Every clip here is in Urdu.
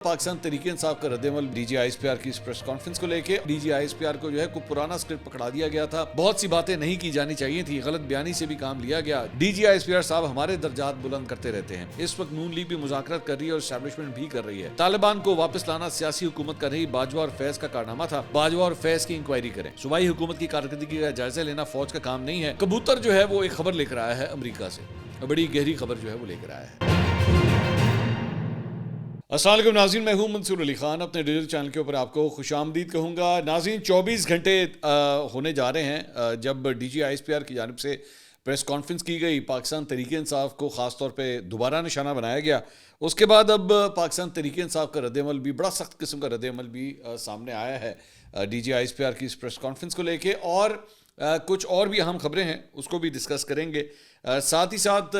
پاکستان تحریک انصاف کا رد عمل D G I S P R کی اس پریس کانفرنس کو لے کے D G I S P R کو جو ہے کوئی پرانا اسکرپٹ پکڑا دیا گیا تھا. بہت سی باتیں نہیں کی جانی چاہیے تھی, غلط بیانی سے بھی کام لیا گیا. D G I S P R صاحب ہمارے درجات بلند کرتے رہتے ہیں. اس وقت نون لیگ بھی مذاکرات کر رہی ہے اور اسٹیبلشمنٹ بھی کر رہی ہے. طالبان کو واپس لانا سیاسی حکومت کا نہیں, باجوہ اور فیض کا کارنامہ تھا. باجوہ اور فیض کی انکوائری کریں. صوبائی حکومت کی کارکردگی کا جائزہ لینا فوج کا کام نہیں ہے. کبوتر جو ہے وہ ایک خبر لے کر آیا ہے امریکہ سے, بڑی گہری خبر جو ہے وہ لے کر آیا ہے. السلام علیکم ناظرین, میں ہوں منصور علی خان. اپنے ڈیجیٹل چینل کے اوپر آپ کو خوش آمدید کہوں گا. ناظرین 24 گھنٹے ہونے جا رہے ہیں جب D G I S P R کی جانب سے پریس کانفرنس کی گئی. پاکستان تحریک انصاف کو خاص طور پہ دوبارہ نشانہ بنایا گیا. اس کے بعد اب پاکستان تحریک انصاف کا رد عمل بھی, بڑا سخت قسم کا رد عمل بھی سامنے آیا ہے D G I S P R کی اس پریس کانفرنس کو لے کے, اور کچھ اور بھی اہم خبریں ہیں اس کو بھی ڈسکس کریں گے. ساتھ ہی ساتھ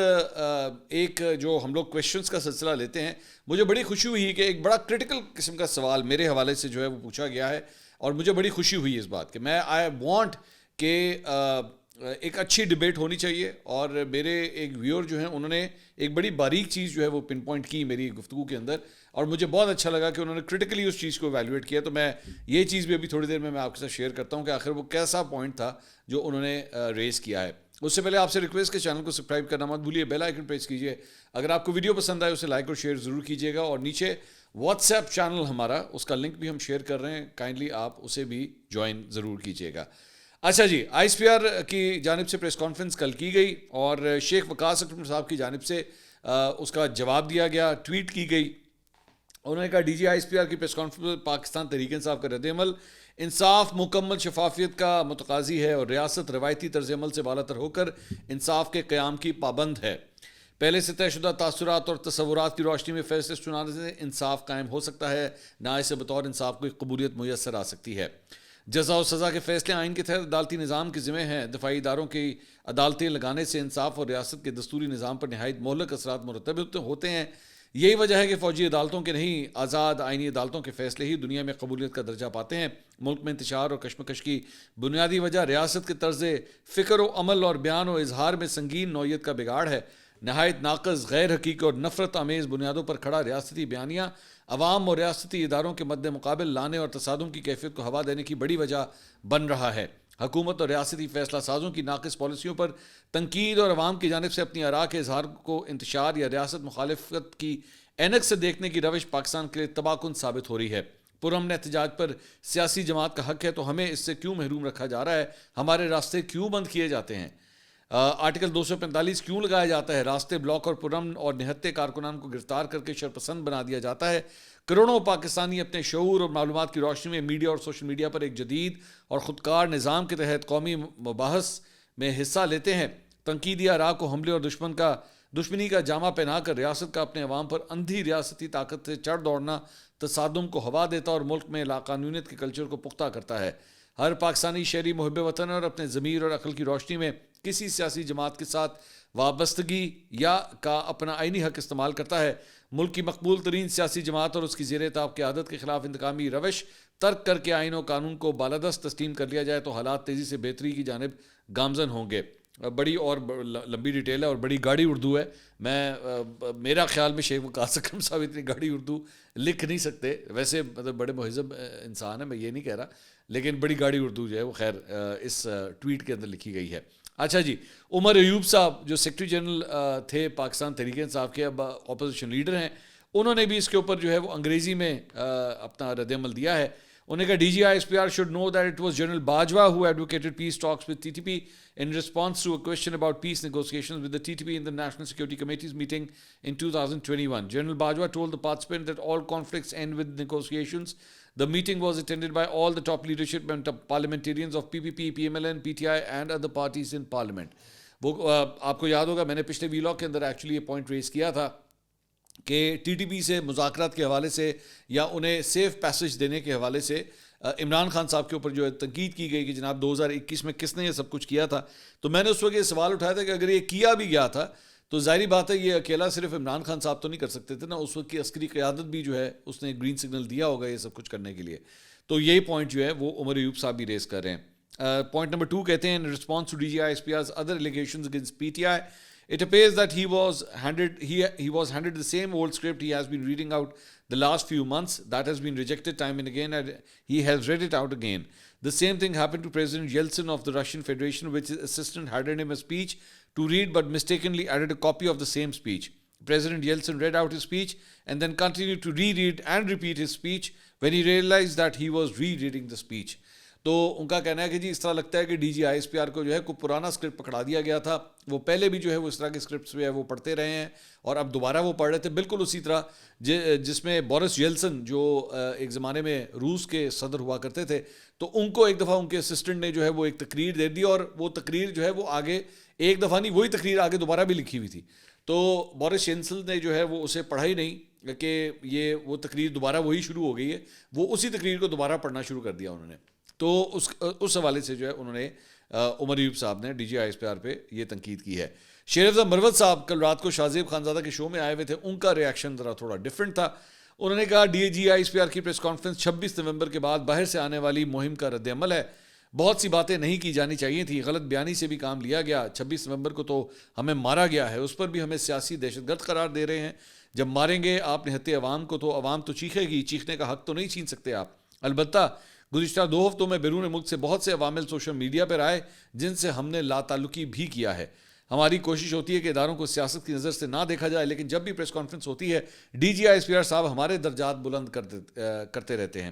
ایک جو ہم لوگ کویشچنس کا سلسلہ لیتے ہیں, مجھے بڑی خوشی ہوئی کہ ایک بڑا کرٹیکل قسم کا سوال میرے حوالے سے جو ہے وہ پوچھا گیا ہے, اور مجھے بڑی خوشی ہوئی اس بات کہ میں آئی وانٹ کہ ایک اچھی ڈبیٹ ہونی چاہیے. اور میرے ایک ویور جو ہیں انہوں نے ایک بڑی باریک چیز جو ہے وہ پن پوائنٹ کی میری گفتگو کے اندر, اور مجھے بہت اچھا لگا کہ انہوں نے کرٹیکلی اس چیز کو ایویلویٹ کیا. تو میں یہ چیز بھی ابھی تھوڑی دیر میں آپ کے ساتھ شیئر کرتا ہوں کہ آخر وہ کیسا پوائنٹ تھا جو انہوں نے ریز کیا ہے. اس سے پہلے آپ سے ریکویسٹ کہ چینل کو سبسکرائب کرنا مت بھولیے, بیل آئیکن پریس کیجیے. اگر آپ کو ویڈیو پسند آئے اسے لائک اور شیئر ضرور کیجیے گا, اور نیچے واٹس ایپ چینل ہمارا, اس کا لنک بھی ہم شیئر کر رہے ہیں, کائنڈلی آپ اسے بھی جوائن ضرور کیجیے گا. اچھا جی, آئی ایس پی آر کی جانب سے پریس کانفرنس کل کی گئی اور شیخ وقاص اکرم صاحب کی جانب سے اس کا جواب دیا گیا, ٹویٹ کی گئی. انہوں نے کہا D G I S P R کی پریس کانفرنس پاکستان تحریک انصاف کا رد عمل انصاف مکمل شفافیت کا متقاضی ہے, اور ریاست روایتی طرز عمل سے بالا تر ہو کر انصاف کے قیام کی پابند ہے. پہلے سے طے شدہ تاثرات اور تصورات کی روشنی میں فیصلے سنانے سے انصاف قائم ہو سکتا ہے, نہ اسے بطور انصاف کو قبولیت میسر آ سکتی ہے. جزا و سزا کے فیصلے آئین کے تحت عدالتی نظام کے ذمہ ہیں. دفاعی اداروں کی عدالتیں لگانے سے انصاف اور ریاست کے دستوری نظام پر نہایت مہلک اثرات مرتب ہوتے ہیں. یہی وجہ ہے کہ فوجی عدالتوں کے نہیں, آزاد آئینی عدالتوں کے فیصلے ہی دنیا میں قبولیت کا درجہ پاتے ہیں. ملک میں انتشار اور کشمکش کی بنیادی وجہ ریاست کے طرز فکر و عمل اور بیان و اظہار میں سنگین نوعیت کا بگاڑ ہے. نہایت ناقص, غیر حقیقی اور نفرت آمیز بنیادوں پر کھڑا ریاستی بیانیہ عوام اور ریاستی اداروں کے مد مقابل لانے اور تصادم کی کیفیت کو ہوا دینے کی بڑی وجہ بن رہا ہے. حکومت اور ریاستی فیصلہ سازوں کی ناقص پالیسیوں پر تنقید اور عوام کی جانب سے اپنی آراء کے اظہار کو انتشار یا ریاست مخالفت کی اینک سے دیکھنے کی روش پاکستان کے لیے تباہ کن ثابت ہو رہی ہے. پرامن احتجاج پر سیاسی جماعت کا حق ہے, تو ہمیں اس سے کیوں محروم رکھا جا رہا ہے؟ ہمارے راستے کیوں بند کیے جاتے ہیں؟ آرٹیکل 245 کیوں لگایا جاتا ہے؟ راستے بلاک اور پرامن اور نہتے کارکنان کو گرفتار کر کے شرپسند بنا دیا جاتا ہے. کروڑوں پاکستانی اپنے شعور اور معلومات کی روشنی میں میڈیا اور سوشل میڈیا پر ایک جدید اور خودکار نظام کے تحت قومی مباحث میں حصہ لیتے ہیں. تنقیدی آراء کو حملے اور دشمنی کا جامہ پہنا کر ریاست کا اپنے عوام پر اندھی ریاستی طاقت سے چڑھ دوڑنا تصادم کو ہوا دیتا اور ملک میں لاقانونیت کے کلچر کو پختہ کرتا ہے. ہر پاکستانی شہری محب وطن اور اپنے ضمیر اور عقل کی روشنی میں کسی سیاسی جماعت کے ساتھ وابستگی یا کا اپنا آئینی حق استعمال کرتا ہے. ملک کی مقبول ترین سیاسی جماعت اور اس کی زیر طاق قیادت کے خلاف انتقامی روش ترک کر کے آئین و قانون کو بالادست تسلیم کر لیا جائے تو حالات تیزی سے بہتری کی جانب گامزن ہوں گے. بڑی اور لمبی ڈیٹیل ہے اور بڑی گاڑی اردو ہے. میرا خیال میں شیخ وقاص اکرم صاحب اتنی گاڑی اردو لکھ نہیں سکتے. ویسے مطلب بڑے مہذب انسان ہیں, میں یہ نہیں کہہ رہا, لیکن بڑی گاڑی اردو جو ہے وہ خیر اس ٹویٹ کے اندر لکھی گئی ہے. اچھا جی, عمر ایوب صاحب جو سیکرٹری جنرل تھے پاکستان تحریک انصاف کے, اب اپوزیشن لیڈر ہیں, انہوں نے بھی اس کے اوپر جو ہے وہ انگریزی میں اپنا رد عمل دیا ہے. انہوں نے کہا D G I S P R should know that it was General Bajwa who advocated peace talks with TTP in response to a question about peace negotiations with the TTP in the National Security Committee's meeting in 2021. General Bajwa told the participants that all conflicts end with negotiations. The meeting was attended by all the top leadership and parliamentarians of PPP, PMLN, PTI and other parties in parliament. وہ آپ کو یاد ہوگا میں نے پچھلے ویلاگ کے اندر ایکچولی یہ پوائنٹ ریز کیا تھا کہ ٹی ٹی پی سے مذاکرات کے حوالے سے یا انہیں سیف پیسج دینے کے حوالے سے عمران خان صاحب کے اوپر جو ہے تنقید کی گئی کہ جناب 2021 میں کس نے یہ سب کچھ کیا تھا. تو میں نے اس وقت یہ سوال اٹھایا تھا کہ اگر یہ کیا بھی گیا تھا تو ظاہری بات ہے یہ اکیلا صرف عمران خان صاحب تو نہیں کر سکتے تھے نا, اس وقت کی عسکری قیادت بھی جو ہے اس نے گرین سگنل دیا ہوگا یہ سب کچھ کرنے کے لیے. تو یہی پوائنٹ جو ہے وہ عمر ایوب صاحب بھی ریز کر رہے ہیں. پوائنٹ نمبر 2 کہتے ہیں, in response to D G I S P R's other allegations against P T I It appears that he was handed the same old script he has been reading out the last few months. That has been rejected time and again, and he has read it out again. The same thing happened to President Yeltsin of the Russian Federation, which his assistant handed him a speech to read but mistakenly added a copy of the same speech. President Yeltsin read out his speech and then continued to reread and repeat his speech when he realized that he was rereading the speech. تو ان کا کہنا ہے کہ جی اس طرح لگتا ہے کہ D G I S P R کو جو ہے کوئی پرانا اسکرپٹ پکڑا دیا گیا تھا. وہ پہلے بھی جو ہے وہ اس طرح کے اسکرپٹس جو ہے وہ پڑھتے رہے ہیں اور اب دوبارہ وہ پڑھ رہے تھے, بالکل اسی طرح جس میں بورس یلسن جو ایک زمانے میں روس کے صدر ہوا کرتے تھے, تو ان کو ایک دفعہ ان کے اسسٹنٹ نے جو ہے وہ ایک تقریر دے دی, اور وہ تقریر جو ہے وہ آگے ایک دفعہ نہیں, وہی تقریر آگے دوبارہ بھی لکھی ہوئی تھی. تو بورس یلسن نے جو ہے وہ اسے پڑھا ہی نہیں کہ یہ وہ تقریر دوبارہ وہی شروع ہو گئی ہے, وہ اسی تقریر کو دوبارہ پڑھنا شروع کر دیا انہوں نے. تو اس حوالے سے جو ہے انہوں نے عمر ایوب صاحب نے D G I S P R پہ یہ تنقید کی ہے. شیر افضل مروت صاحب کل رات کو شاہ زیب خانزادہ کے شو میں آئے ہوئے تھے, ان کا ریاکشن ذرا تھوڑا ڈفرینٹ تھا. انہوں نے کہا D G I S P R کی پریس کانفرنس 26 نومبر کے بعد باہر سے آنے والی مہم کا رد عمل ہے. بہت سی باتیں نہیں کی جانی چاہیے تھیں, غلط بیانی سے بھی کام لیا گیا. 26 نومبر کو تو ہمیں مارا گیا ہے, اس پر بھی ہمیں سیاسی دہشت گرد قرار دے رہے ہیں. جب ماریں گے آپ نہتے عوام کو تو عوام تو چیخے گی, چیخنے کا حق تو نہیں چھین سکتے آپ. البتہ گزشتہ 2 ہفتوں میں بیرون ملک سے بہت سے عوامل سوشل میڈیا پر آئے جن سے ہم نے لا تعلقی بھی کیا ہے. ہماری کوشش ہوتی ہے کہ اداروں کو سیاست کی نظر سے نہ دیکھا جائے, لیکن جب بھی پریس کانفرنس ہوتی ہے D G I S P R صاحب ہمارے درجات بلند کرتے رہتے ہیں.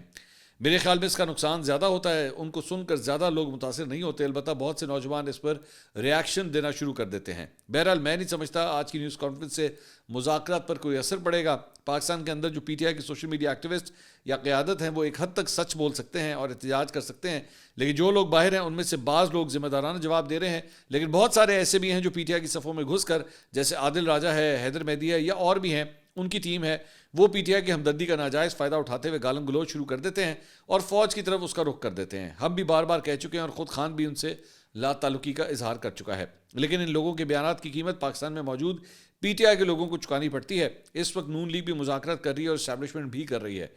میرے خیال میں اس کا نقصان زیادہ ہوتا ہے, ان کو سن کر زیادہ لوگ متاثر نہیں ہوتے, البتہ بہت سے نوجوان اس پر ریاکشن دینا شروع کر دیتے ہیں. بہرحال میں نہیں سمجھتا آج کی نیوز کانفرنس سے مذاکرات پر کوئی اثر پڑے گا. پاکستان کے اندر جو پی ٹی آئی کی سوشل میڈیا ایکٹیوسٹ یا قیادت ہیں وہ ایک حد تک سچ بول سکتے ہیں اور احتجاج کر سکتے ہیں, لیکن جو لوگ باہر ہیں ان میں سے بعض لوگ ذمہ دارانہ جواب دے رہے ہیں, لیکن بہت سارے ایسے بھی ہیں جو پی ٹی آئی کی صفوں میں گھس کر, جیسے عادل راجہ ہے, حیدر مہدی ہے یا اور بھی ہیں, ان کی ٹیم ہے, وہ پی ٹی آئی کی ہمدردی کا ناجائز فائدہ اٹھاتے ہوئے گالم گلوچ شروع کر دیتے ہیں اور فوج کی طرف اس کا رخ کر دیتے ہیں. ہم بھی بار بار کہہ چکے ہیں اور خود خان بھی ان سے لا تعلقی کا اظہار کر چکا ہے, لیکن ان لوگوں کے بیانات کی قیمت پاکستان میں موجود پی ٹی آئی کے لوگوں کو چکانی پڑتی ہے. اس وقت نون لیگ بھی مذاکرات کر رہی ہے اور اسٹیبلشمنٹ بھی کر رہی ہے.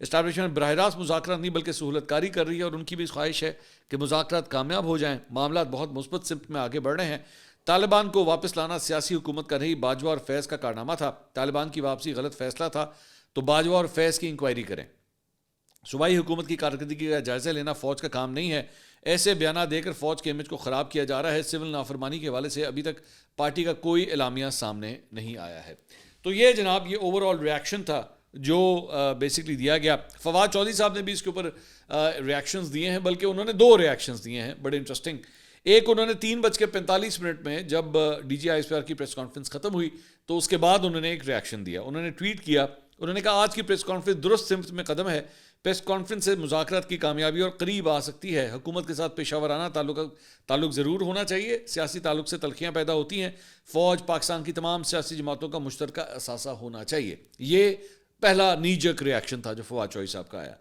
اسٹیبلشمنٹ براہ راست مذاکرات نہیں بلکہ سہولت کاری کر رہی ہے, اور ان کی بھی خواہش ہے کہ مذاکرات کامیاب ہو جائیں. معاملات بہت مثبت سمت میں آگے بڑھ رہے ہیں. طالبان کو واپس لانا سیاسی حکومت کا نہیں, باجوہ اور فیض کا کارنامہ تھا. طالبان کی واپسی غلط فیصلہ تھا, تو باجوہ اور فیض کی انکوائری کریں. صوبائی حکومت کی کارکردگی کا جائزہ لینا فوج کا کام نہیں ہے. ایسے بیانات دے کر فوج کے امیج کو خراب کیا جا رہا ہے. سول نافرمانی کے حوالے سے ابھی تک پارٹی کا کوئی اعلامیہ سامنے نہیں آیا ہے. تو یہ جناب یہ اوور آل ریاکشن تھا جو بیسکلی دیا گیا. فواد چودھری صاحب نے بھی اس کے اوپر ریاکشنز دیے ہیں, بلکہ انہوں نے 2 ریاکشنز دیے ہیں بڑے انٹرسٹنگ. ایک انہوں نے 3:45 میں جب D G I S P R کی پریس کانفرنس ختم ہوئی تو اس کے بعد انہوں نے ایک ریاکشن دیا. انہوں نے ٹویٹ کیا, انہوں نے کہا آج کی پریس کانفرنس درست سمت میں قدم ہے. پریس کانفرنس سے مذاکرات کی کامیابی اور قریب آ سکتی ہے. حکومت کے ساتھ پیشہ ورانہ تعلق ضرور ہونا چاہیے. سیاسی تعلق سے تلخیاں پیدا ہوتی ہیں. فوج پاکستان کی تمام سیاسی جماعتوں کا مشترکہ اثاثہ ہونا چاہیے. یہ پہلا نیجک ریاکشن تھا جو فواد چودھری صاحب کا آیا.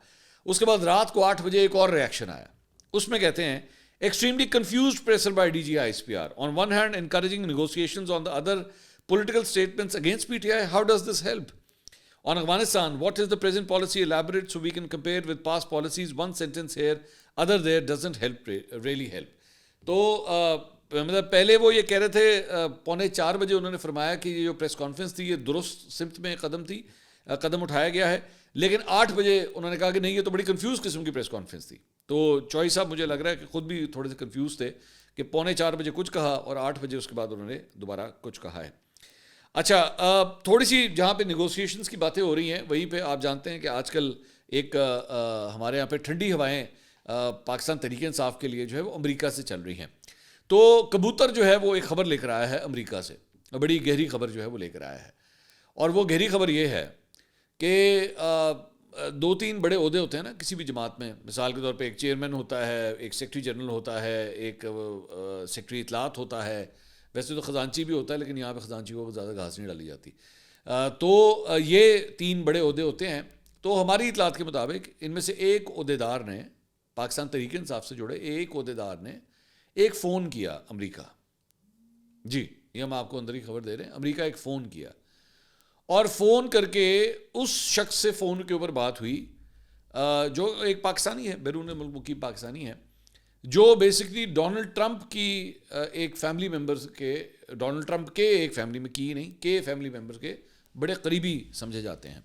اس کے بعد رات کو 8 بجے ایک اور ریاکشن آیا. اس میں کہتے ہیں extremely confused pressure by DGISPR. On one hand, encouraging negotiations, on the other, political statements against PTI. How does this help? On Afghanistan, what is the present policy? Elaborate so we can compare with past policies. One sentence here, other there doesn't help, really help. تو مطلب پہلے وہ یہ کہہ رہے تھے 3:45 بجے انہوں نے فرمایا کہ یہ جو پریس کانفرنس تھی یہ درست سمت میں قدم اٹھایا گیا ہے, لیکن 8 بجے انہوں نے کہا کہ نہیں یہ تو بڑی کنفیوز قسم کی پریس کانفرنس تھی. تو چوہدری صاحب مجھے لگ رہا ہے کہ خود بھی تھوڑے سے کنفیوز تھے کہ 3:45 بجے کچھ کہا اور 8 بجے اس کے بعد انہوں نے دوبارہ کچھ کہا ہے. اچھا, تھوڑی سی جہاں پہ نیگوسیشنز کی باتیں ہو رہی ہیں وہیں پہ آپ جانتے ہیں کہ آج کل ایک ہمارے یہاں پہ ٹھنڈی ہوائیں پاکستان تحریک انصاف کے لیے جو ہے وہ امریکہ سے چل رہی ہیں. تو کبوتر جو ہے وہ ایک خبر لے کر آیا ہے امریکہ سے, بڑی گہری خبر جو ہے وہ لے کر آیا ہے. اور وہ گہری خبر یہ ہے کہ 2-3 بڑے عہدے ہوتے ہیں نا کسی بھی جماعت میں. مثال کے طور پہ ایک چیئرمین ہوتا ہے, ایک سیکرٹری جنرل ہوتا ہے, ایک سیکرٹری اطلاعات ہوتا ہے. ویسے تو خزانچی بھی ہوتا ہے لیکن یہاں پہ خزانچی کو زیادہ گھاس نہیں ڈالی جاتی. تو یہ 3 بڑے عہدے ہوتے ہیں. تو ہماری اطلاعات کے مطابق ان میں سے ایک عہدیدار نے پاکستان تحریک انصاف سے جڑے ایک عہدیدار نے ایک فون کیا امریکہ. جی یہ ہم آپ کو اندر ہی خبر دے رہے ہیں. امریکہ ایک فون کیا اور فون کر کے اس شخص سے فون کے اوپر بات ہوئی جو ایک پاکستانی ہے, بیرون ملک مقیم پاکستانی ہے, جو بیسکلی ڈونلڈ ٹرمپ کی ایک فیملی ممبرز کے ڈونلڈ ٹرمپ کے ایک فیملی میں کی نہیں کہ فیملی ممبر کے بڑے قریبی سمجھے جاتے ہیں.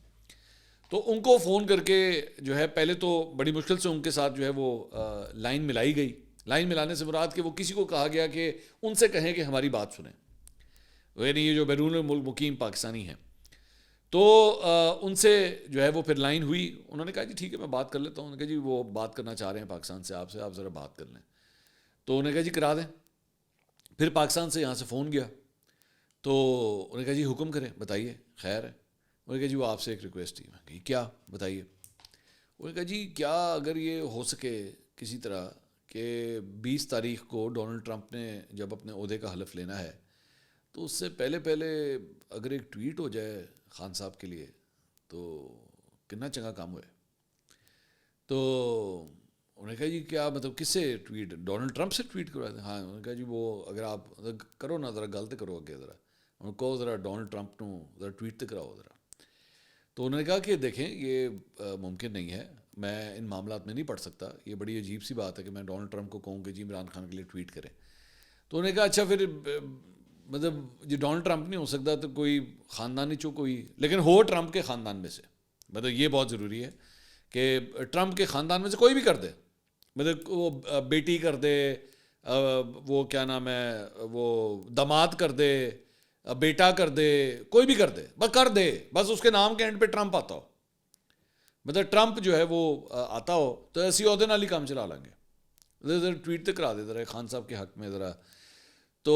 تو ان کو فون کر کے جو ہے پہلے تو بڑی مشکل سے ان کے ساتھ جو ہے وہ لائن ملائی گئی. لائن ملانے سے مراد کہ وہ کسی کو کہا گیا کہ ان سے کہیں کہ ہماری بات سنیں, یعنی یہ جو بیرون ملک مقیم پاکستانی ہیں. تو ان سے جو ہے وہ پھر لائن ہوئی. انہوں نے کہا جی ٹھیک ہے میں بات کر لیتا ہوں. انہوں نے کہا جی وہ بات کرنا چاہ رہے ہیں پاکستان سے, آپ ذرا بات کر لیں. تو انہوں نے کہا جی کرا دیں. پھر پاکستان سے یہاں سے فون گیا تو انہوں نے کہا جی حکم کریں, بتائیے خیر ہے. انہوں نے کہا جی وہ آپ سے ایک ریکویسٹ تھی. میں کہا کیا بتائیے. انہوں نے کہا جی کیا اگر یہ ہو سکے کسی طرح کہ 20 تاریخ کو ڈونلڈ ٹرمپ نے جب اپنے عہدے کا حلف لینا ہے تو اس سے پہلے اگر ایک ٹویٹ ہو جائے خان صاحب کے لیے تو کتنا چنگا کام ہوئے. تو انہوں نے کہا جی کیا مطلب کس سے ٹویٹ, ڈونلڈ ٹرمپ سے ٹویٹ کروا دیں. ہاں انہوں نے کہا جی وہ اگر آپ کرو نا ذرا غلط کرو اگے ذرا انہوں نے کہو ذرا ڈونلڈ ٹرمپ نو ذرا ٹویٹ تو کراؤ ذرا. تو انہوں نے کہا کہ دیکھیں یہ ممکن نہیں ہے, میں ان معاملات میں نہیں پڑھ سکتا, یہ بڑی عجیب سی بات ہے کہ میں ڈونلڈ ٹرمپ کو کہوں کہ جی عمران خان کے لیے ٹویٹ کریں. تو انہوں نے کہا اچھا پھر مطلب جی ڈونلڈ ٹرمپ نہیں ہو سکتا تو کوئی خاندانی کوئی لیکن ہو ٹرمپ کے خاندان میں سے, مطلب یہ بہت ضروری ہے کہ ٹرمپ کے خاندان میں سے کوئی بھی کر دے, مطلب وہ بیٹی کر دے, وہ کیا نام ہے وہ داماد کر دے, بیٹا کر دے, کوئی بھی کر دے, بس کر دے, بس اس کے نام کے اینڈ پہ ٹرمپ آتا ہو, مطلب ٹرمپ جو ہے وہ آتا ہو تو ایسی عہدے نال ہی کام چلا لیں گے. ذرا ٹویٹ تو کرا دے ذرا خان صاحب کے حق میں ذرا. تو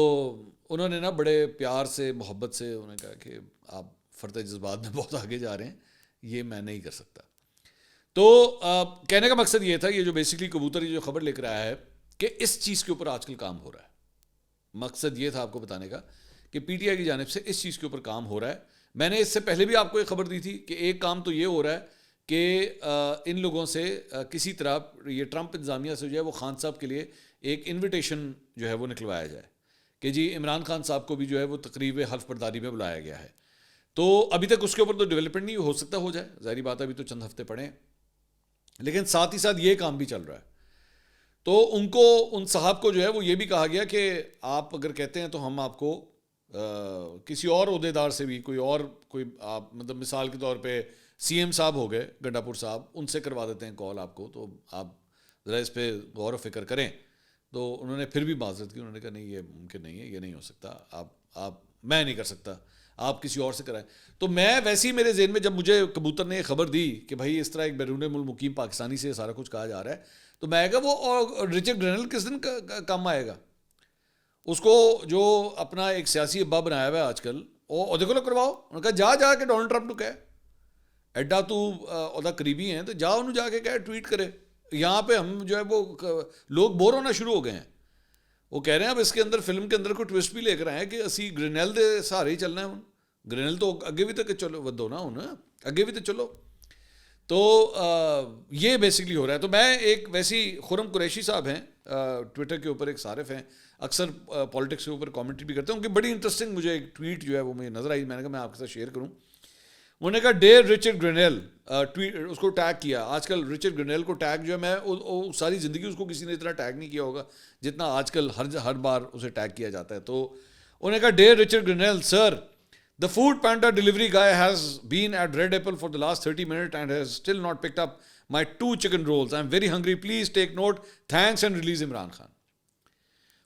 انہوں نے نا بڑے پیار سے محبت سے انہوں نے کہا کہ آپ فرد جذبات میں بہت آگے جا رہے ہیں, یہ میں نہیں کر سکتا. تو کہنے کا مقصد یہ تھا, یہ جو بیسکلی کبوتر یہ جو خبر لے کر آیا ہے کہ اس چیز کے اوپر آج کل کام ہو رہا ہے. مقصد یہ تھا آپ کو بتانے کا کہ پی ٹی آئی کی جانب سے اس چیز کے اوپر کام ہو رہا ہے. میں نے اس سے پہلے بھی آپ کو ایک خبر دی تھی کہ ایک کام تو یہ ہو رہا ہے کہ ان لوگوں سے کسی طرح یہ ٹرمپ انتظامیہ سے جو ہے وہ خان صاحب کے لیے ایک انویٹیشن جو ہے وہ نکلوایا جائے کہ جی عمران خان صاحب کو بھی جو ہے وہ تقریب حلف برداری میں بلایا گیا ہے. تو ابھی تک اس کے اوپر تو ڈیولپمنٹ نہیں ہو سکتا ہو جائے, ظاہری بات ہے ابھی تو چند ہفتے پڑے ہیں, لیکن ساتھ ہی ساتھ یہ کام بھی چل رہا ہے. تو ان صاحب کو جو ہے وہ یہ بھی کہا گیا کہ آپ اگر کہتے ہیں تو ہم آپ کو کسی اور عہدے دار سے بھی کوئی آپ مطلب مثال کے طور پہ سی ایم صاحب ہو گئے گنڈا پور صاحب, ان سے کروا دیتے ہیں کال آپ کو, تو آپ ذرا اس پہ غور و فکر کریں. تو انہوں نے پھر بھی معذرت کی, انہوں نے کہا نہیں یہ ممکن نہیں ہے, یہ نہیں ہو سکتا, میں نہیں کر سکتا, آپ کسی اور سے کرائیں. تو میں ویسے ہی میرے ذہن میں جب مجھے کبوتر نے خبر دی کہ بھائی اس طرح ایک بیرون ملک مقیم پاکستانی سے سارا کچھ کہا جا رہا ہے, تو میں کہا وہ رچرڈ گرینل کس دن کام آئے گا, اس کو جو اپنا ایک سیاسی ابا بنایا ہوا ہے آج کل, وہ عہدے کو کرواؤ. انہوں نے کہا جا کے ڈونلڈ ٹرمپ کو کہے ایڈا تو عہدہ قریبی ہیں تو جا انہوں جا کے کہے ٹویٹ کرے. یہاں پہ ہم جو ہے وہ لوگ بور ہونا شروع ہو گئے ہیں. وہ کہہ رہے ہیں اب اس کے اندر فلم کے اندر کوئی ٹوسٹ بھی لے کر آئے کہ اسی گرینل دے سہارے ہی چلنا ہے. ہوں گرینل تو اگے بھی تو چلو ودو نا, ہوں اگے بھی تو چلو. تو یہ بیسکلی ہو رہا ہے. تو میں ایک ویسی خرم قریشی صاحب ہیں ٹویٹر کے اوپر ایک صارف ہیں, اکثر پالیٹکس کے اوپر کامنٹری بھی کرتے ہیں. ان کی بڑی انٹرسٹنگ مجھے ایک ٹویٹ جو ہے وہ مجھے نظر آئی, میں نے کہا میں آپ کے ساتھ شیئر کروں. انہوں نے کہا ڈیئر رچرڈ گرینل, ٹویٹ اس کو ٹیگ کیا. آج کل رچرڈ گرینل کو ٹیگ جو ہے میں ساری زندگی اس کو کسی نے اتنا ٹیگ نہیں کیا ہوگا جتنا آج کل ہر بار اسے ٹیگ کیا جاتا ہے. تو انہوں نے کہا dear Richard Grenell sir, the food panda delivery guy has been at Red Apple for the last 30 minutes and has still not picked up my 2 chicken rolls. I'm very hungry. Please take note. Thanks and release Imran Khan.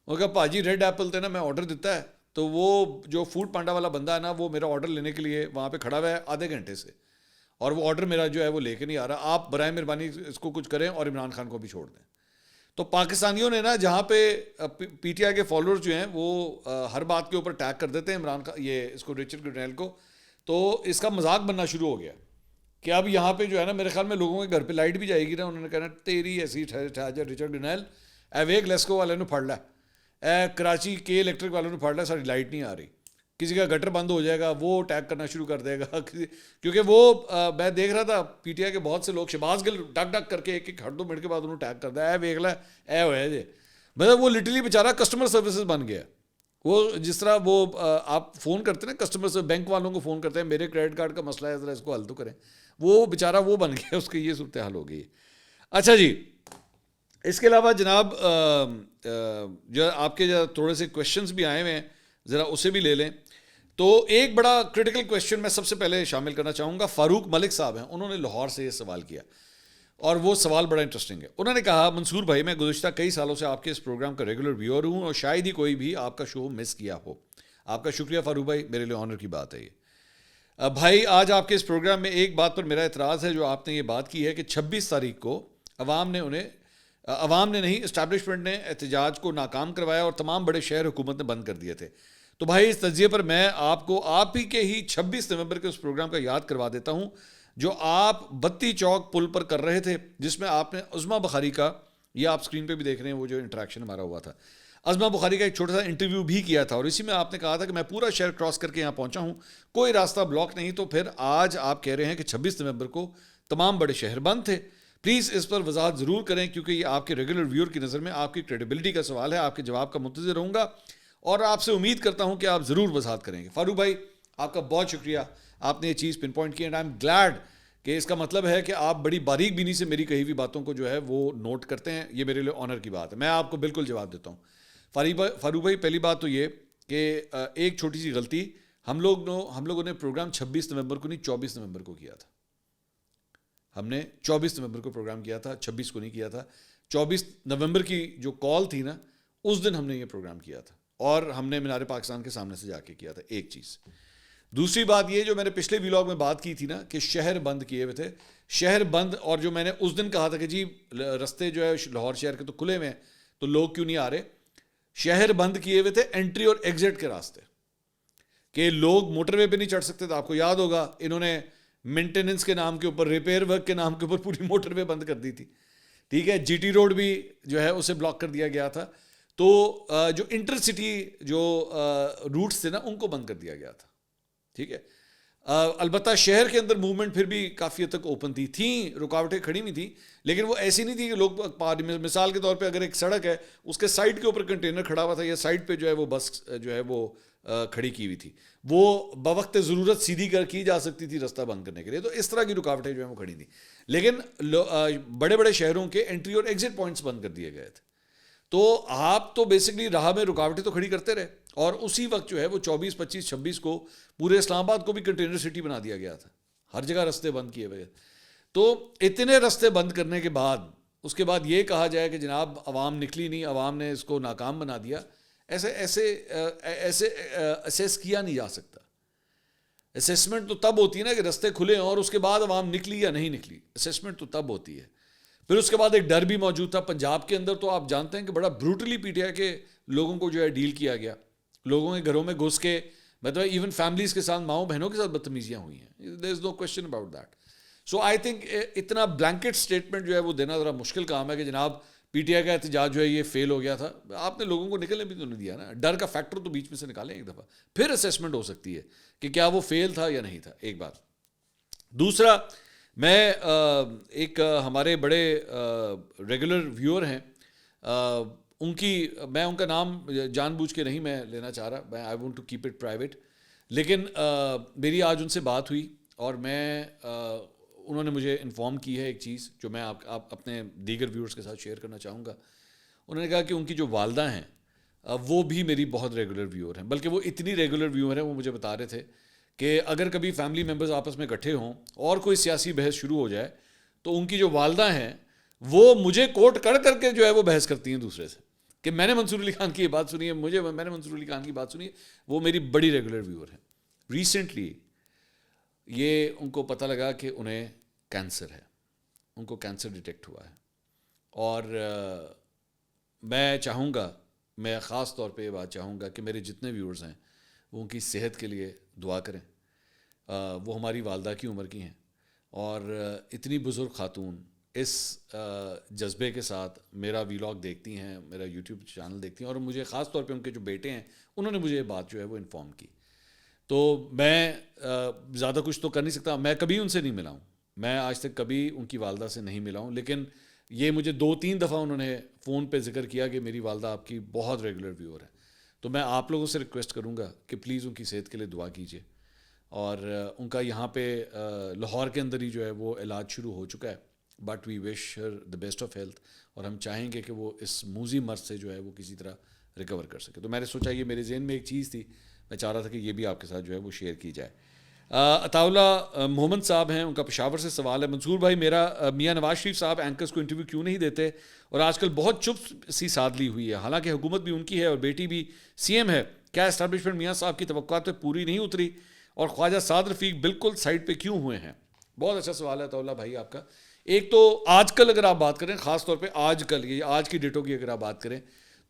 وہ کہا پاجی ریڈ ایپل تھے نا میں آرڈر دیتا ہے, تو وہ جو فوڈ پانڈا والا بندہ ہے نا وہ میرا آرڈر لینے کے لیے وہاں پہ کھڑا ہوا ہے آدھے گھنٹے سے, اور وہ آرڈر میرا جو ہے وہ لے کے نہیں آ رہا. آپ برائے مہربانی اس کو کچھ کریں اور عمران خان کو بھی چھوڑ دیں. تو پاکستانیوں نے نا جہاں پہ پی ٹی آئی کے فالوورز جو ہیں وہ ہر بات کے اوپر ٹیگ کر دیتے ہیں عمران خان یہ اس کو رچرڈ گرینل کو, تو اس کا مذاق بننا شروع ہو گیا کہ اب یہاں پہ جو ہے نا میرے خیال میں لوگوں کے گھر پہ لائٹ بھی جائے گی نا. انہوں نے کہنا تیری ایسی ٹھہر رچرڈ گرینل اے ویگ لیسکو والے نے پھڑ لا, اے کراچی کے الیکٹرک والوں نے پھڑ لا, ساری لائٹ نہیں آ رہی. کسی کا گٹر بند ہو جائے گا وہ ٹیگ کرنا شروع کر دے گا, کیونکہ وہ میں دیکھ رہا تھا پی ٹی آئی کے بہت سے لوگ شہباز گل ڈک ڈک کر کے ایک ہٹ 2 منٹ کے بعد انہوں ٹیگ کرتا ہے اے ویگ لا اے ہوا جی. مطلب وہ لٹرلی بیچارہ کسٹمر سروسز بن گیا. وہ جس طرح وہ آپ فون کرتے ہیں نا کسٹمر سے, بینک والوں کو فون کرتے ہیں میرے کریڈٹ کارڈ کا مسئلہ ہے ذرا اس کو حل تو کریں, وہ بیچارہ وہ بن گیا, اس کی یہ صورتحال ہو گئی. اچھا جی, اس کے علاوہ جناب جو آپ کے تھوڑے سے کویشچنس بھی آئے ہوئے ہیں, ذرا اسے بھی لے لیں. تو ایک بڑا کرٹیکل کویشچن میں سب سے پہلے شامل کرنا چاہوں گا. فاروق ملک صاحب ہیں, انہوں نے لاہور سے یہ سوال کیا اور وہ سوال بڑا انٹرسٹنگ ہے. انہوں نے کہا, منصور بھائی میں گزشتہ کئی سالوں سے آپ کے اس پروگرام کا ریگولر ویور ہوں اور شاید ہی کوئی بھی آپ کا شو مس کیا ہو. آپ کا شکریہ فاروق بھائی, میرے لیے آنر کی بات ہے یہ. بھائی آج آپ کے اس پروگرام میں ایک بات پر میرا اعتراض ہے, جو آپ نے یہ بات کی ہے کہ 26 تاریخ کو عوام نے نہیں, اسٹیبلشمنٹ نے احتجاج کو ناکام کروایا اور تمام بڑے شہر حکومت نے بند کر دیے تھے. تو بھائی اس تجزیے پر میں آپ کو آپ ہی کے ہی 26 نومبر کے اس پروگرام کا یاد کروا دیتا ہوں جو آپ بتی چوک پل پر کر رہے تھے, جس میں آپ نے عظمیٰ بخاری کا, یہ آپ اسکرین پہ بھی دیکھ رہے ہیں وہ جو انٹریکشن ہمارا ہوا تھا, عظمیٰ بخاری کا ایک چھوٹا سا انٹرویو بھی کیا تھا, اور اسی میں آپ نے کہا تھا کہ میں پورا شہر کراس کر کے یہاں پہنچا ہوں, کوئی راستہ بلاک نہیں. تو پھر آج آپ کہہ رہے ہیں کہ 26 نومبر کو تمام بڑے شہر بند تھے. پلیز اس پر وضاحت ضرور کریں, کیونکہ یہ آپ کے ریگولر ویور کی نظر میں آپ کی کریڈیبلٹی کا سوال ہے. آپ کے جواب کا منتظر رہوں گا اور آپ سے امید کرتا ہوں کہ آپ ضرور وضاحت کریں گے. فاروق بھائی آپ کا بہت شکریہ, آپ نے یہ چیز پن پوائنٹ کی, اینڈ آئی ایم گلیڈ کہ اس کا مطلب ہے کہ آپ بڑی باریک بینی سے میری کہی ہوئی باتوں کو جو ہے وہ نوٹ کرتے ہیں. یہ میرے لیے آنر کی بات ہے, میں آپ کو بالکل جواب دیتا ہوں. فاروق بھائی پہلی بات تو یہ کہ ایک چھوٹی سی غلطی, ہم لوگوں نے پروگرام 26 نومبر کو نہیں 24 نومبر کو کیا تھا. ہم نے 24 نومبر کو پروگرام کیا تھا, 26 کو نہیں کیا تھا. 24 نومبر کی جو کال تھی نا, اس دن ہم نے یہ پروگرام کیا تھا اور ہم نے مینار پاکستان کے سامنے سے جا کے کیا تھا. ایک چیز. دوسری بات یہ جو میں نے پچھلے ویلاگ میں بات کی تھی نا کہ شہر بند کیے ہوئے تھے, شہر بند, اور جو میں نے اس دن کہا تھا کہ جی رستے جو ہے لاہور شہر کے تو کھلے ہوئے ہیں تو لوگ کیوں نہیں آ رہے, شہر بند کیے ہوئے تھے انٹری اور ایگزٹ کے راستے, کہ لوگ موٹر وے پہ نہیں چڑھ سکتے تھے. آپ کو یاد ہوگا انہوں نے مینٹیننس کے نام کے اوپر, ریپیئر ورک کے نام کے اوپر پوری موٹر وے بند کر دی تھی. ٹھیک ہے, جی ٹی روڈ بھی جو ہے اسے بلاک کر دیا گیا تھا. تو جو انٹر سٹی جو روٹس تھے نا ان کو بند کر دیا گیا تھا. ٹھیک ہے, البتہ شہر کے اندر موومنٹ پھر بھی کافی حد تک اوپن تھیں, رکاوٹیں کھڑی ہوئی تھیں, لیکن وہ ایسی نہیں تھی کہ لوگ, مثال کے طور پہ اگر ایک سڑک ہے اس کے سائڈ کے اوپر کنٹینر کھڑا ہوا تھا یا سائڈ پہ جو ہے وہ بس جو ہے وہ کھڑی کی ہوئی تھی, وہ بوقت ضرورت سیدھی کی جا سکتی تھی راستہ بند کرنے کے لیے. تو اس طرح کی رکاوٹیں جو ہیں وہ کھڑی تھیں, لیکن بڑے بڑے شہروں کے انٹری اور ایگزٹ پوائنٹس بند کر دیے گئے تھے. تو آپ تو بیسکلی راہ میں رکاوٹیں تو کھڑی کرتے رہے, اور اسی وقت جو ہے وہ 24 25 26 کو پورے اسلام آباد کو بھی کنٹینر سٹی بنا دیا گیا تھا, ہر جگہ رستے بند کیے ہوئے. تو اتنے رستے بند کرنے کے بعد اس کے بعد یہ کہا جائے کہ جناب عوام نکلی نہیں, عوام نے اس کو ناکام بنا دیا, ایسے اسیس کیا نہیں جا سکتا. اسیسمنٹ تو تب ہوتی ہے نا کہ رستے کھلے ہیں اور اس کے بعد عوام نکلی یا نہیں نکلی, اسیسمنٹ تو تب ہوتی ہے. پھر اس کے بعد ایک ڈر بھی موجود تھا پنجاب کے اندر, تو آپ جانتے ہیں کہ بڑا بروٹلی پی ٹی آئی کے لوگوں کو جو ہے ڈیل کیا گیا, لوگوں کے گھروں میں گھس کے, مطلب ایون فیملیز کے ساتھ, ماؤں بہنوں کے ساتھ بدتمیزیاں ہوئی ہیں. There is no question about that. So I think اتنا بلینکٹ اسٹیٹمنٹ جو ہے وہ دینا ذرا مشکل کام ہے کہ جناب پی ٹی آئی کا احتجاج جو ہے یہ فیل ہو گیا تھا. آپ نے لوگوں کو نکلنے بھی تو نہیں دیا نا, ڈر کا فیکٹر تو بیچ میں سے نکالیں ایک دفعہ, پھر اسیسمنٹ ہو سکتی ہے کہ کیا وہ فیل تھا یا نہیں تھا. ایک بات. دوسرا, میں ایک ہمارے بڑے ریگولر ویور ہیں, میں ان کا نام جان بوجھ کے نہیں میں لینا چاہ رہا, I want to keep it private, لیکن میری آج ان سے بات ہوئی اور انہوں نے مجھے انفارم کی ہے ایک چیز جو میں آپ اپنے دیگر ویورز کے ساتھ شیئر کرنا چاہوں گا. انہوں نے کہا کہ ان کی جو والدہ ہیں وہ بھی میری بہت ریگولر ویور ہیں, بلکہ وہ اتنی ریگولر ویور ہیں, وہ مجھے بتا رہے تھے کہ اگر کبھی فیملی ممبرز آپس میں اکٹھے ہوں اور کوئی سیاسی بحث شروع ہو جائے تو ان کی جو والدہ ہیں وہ مجھے کوٹ کر کے جو ہے وہ بحث کرتی ہیں دوسرے سے, کہ میں نے منصور علی خان کی یہ بات سنی ہے, میں نے منصور علی خان کی بات سنی ہے. وہ میری بڑی ریگولر ویور ہیں. ریسنٹلی یہ ان کو پتہ لگا کہ انہیں کینسر ہے, ان کو کینسر ڈیٹیکٹ ہوا ہے, اور میں چاہوں گا, میں خاص طور پہ یہ بات چاہوں گا کہ میرے جتنے ویورز ہیں وہ ان کی صحت کے لیے دعا کریں. وہ ہماری والدہ کی عمر کی ہیں اور اتنی بزرگ خاتون اس جذبے کے ساتھ میرا ویلاگ دیکھتی ہیں, میرا یوٹیوب چینل دیکھتی ہیں, اور مجھے خاص طور پہ ان کے جو بیٹے ہیں انہوں نے مجھے یہ بات جو ہے وہ انفارم کی. تو میں زیادہ کچھ تو کر نہیں سکتا, میں کبھی ان سے نہیں ملا ہوں, میں آج تک کبھی ان کی والدہ سے نہیں ملا ہوں, لیکن یہ مجھے 2-3 دفعہ انہوں نے فون پہ ذکر کیا کہ میری والدہ آپ کی بہت ریگولر ویور ہے. تو میں آپ لوگوں سے ریکویسٹ کروں گا کہ پلیز ان کی صحت کے لیے دعا کیجیے, اور ان کا یہاں پہ لاہور کے اندر ہی جو ہے وہ علاج شروع ہو چکا ہے, but we wish her the best of health, اور ہم چاہیں گے کہ وہ اس موذی مرض سے جو ہے وہ کسی طرح ریکور کر سکے. تو میں نے سوچا یہ میرے ذہن میں ایک چیز تھی, میں چاہ رہا تھا کہ یہ بھی آپ کے ساتھ جو ہے وہ شیئر کی جائے. عطا اللہ محمد صاحب ہیں, ان کا پشاور سے سوال ہے. منصور بھائی, میرا میاں نواز شریف صاحب اینکرز کو انٹرویو کیوں نہیں دیتے, اور آج کل بہت چپ سی سادھ لی ہوئی ہے, حالانکہ حکومت بھی ان کی ہے اور بیٹی بھی سی ایم ہے, کیا اسٹیبلشمنٹ میاں صاحب کی توقعات پہ پوری نہیں اتری, اور خواجہ سعد رفیق بالکل سائڈ پہ کیوں ہوئے ہیں؟ بہت اچھا سوال ہے عطا اللہ بھائی آپ کا. ایک تو آج کل اگر آپ بات کریں, خاص طور پہ آج کل, یہ آج کی ڈیٹوں کی اگر آپ بات کریں,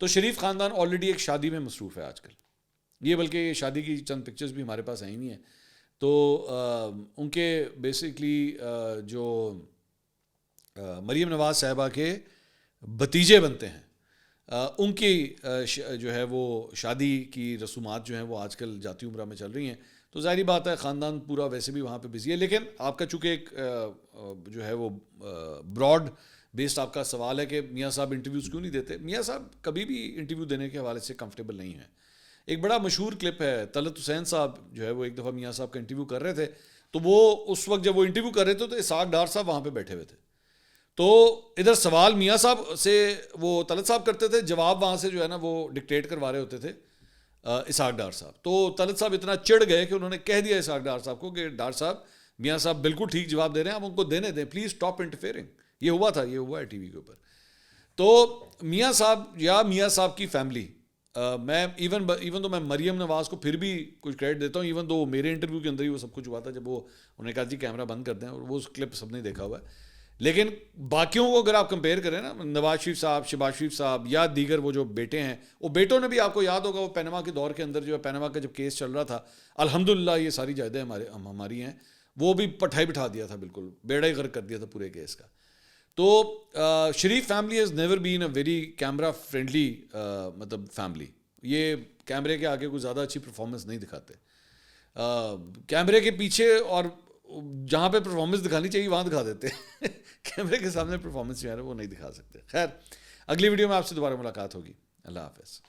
تو شریف خاندان آلریڈی ایک شادی میں مصروف ہے آج کل. یہ بلکہ یہ شادی کی چند پکچرز بھی ہمارے پاس آئی ہوئی ہیں. تو ان کے بیسکلی جو مریم نواز صاحبہ کے بھتیجے بنتے ہیں, ان کی جو ہے وہ شادی کی رسومات جو ہیں وہ آج کل جاتی عمرہ میں چل رہی ہیں. تو ظاہری بات ہے خاندان پورا ویسے بھی وہاں پہ بزی ہے. لیکن آپ کا چونکہ ایک جو ہے وہ براڈ بیسڈ آپ کا سوال ہے کہ میاں صاحب انٹرویوز کیوں نہیں دیتے, میاں صاحب کبھی بھی انٹرویو دینے کے حوالے سے کمفرٹیبل نہیں ہیں. ایک بڑا مشہور کلپ ہے, طلعت حسین صاحب جو ہے وہ ایک دفعہ میاں صاحب کا انٹرویو کر رہے تھے, تو وہ اس وقت جب وہ انٹرویو کر رہے تھے تو اسحاق ڈار صاحب وہاں پہ بیٹھے ہوئے تھے. تو ادھر سوال میاں صاحب سے وہ طلعت صاحب کرتے تھے, جواب وہاں سے جو ہے نا وہ ڈکٹیٹ کروا رہے ہوتے تھے اسحاق ڈار صاحب. تو طلعت صاحب اتنا چڑھ گئے کہ انہوں نے کہہ دیا اسحاق ڈار صاحب کو کہ ڈار صاحب میاں صاحب بالکل ٹھیک جواب دے رہے ہیں, آپ ان کو دینے دیں, پلیز اسٹاپ انٹرفیئرنگ. یہ ہوا تھا, یہ ہوا ہے ٹی وی کے اوپر. تو میاں صاحب یا میاں صاحب کی فیملی, میں ایون تو میں مریم نواز کو پھر بھی کچھ کریڈٹ دیتا ہوں, ایون تو میرے انٹرویو کے اندر ہی وہ سب کچھ ہوا تھا جب وہ انہوں نے کہا جی کیمرہ بند کر دیں, اور وہ کلپ سب نے دیکھا ہوا ہے. لیکن باقیوں کو اگر آپ کمپیئر کریں نا, نواز شریف صاحب, شہباز شریف صاحب یا دیگر وہ جو بیٹے ہیں, وہ بیٹوں نے بھی آپ کو یاد ہوگا وہ پینما کے دور کے اندر جو ہے, پینما کا جب کیس چل رہا تھا, الحمدللہ یہ ساری جائیدادیں ہماری ہیں, وہ بھی پٹھائی بٹھا دیا تھا, بالکل بیڑا ہی غرق کر دیا تھا پورے کیس کا. تو Sharif family has never been a very camera friendly مطلب فیملی. یہ کیمرے کے آگے کوئی زیادہ اچھی پرفارمنس نہیں دکھاتے, کیمرے کے پیچھے اور جہاں پہ پرفارمنس دکھانی چاہیے وہاں دکھا دیتے ہیں, کیمرے کے سامنے پرفارمنس جو ہے وہ نہیں دکھا سکتے. خیر, اگلی ویڈیو میں آپ سے دوبارہ ملاقات ہوگی. اللہ حافظ.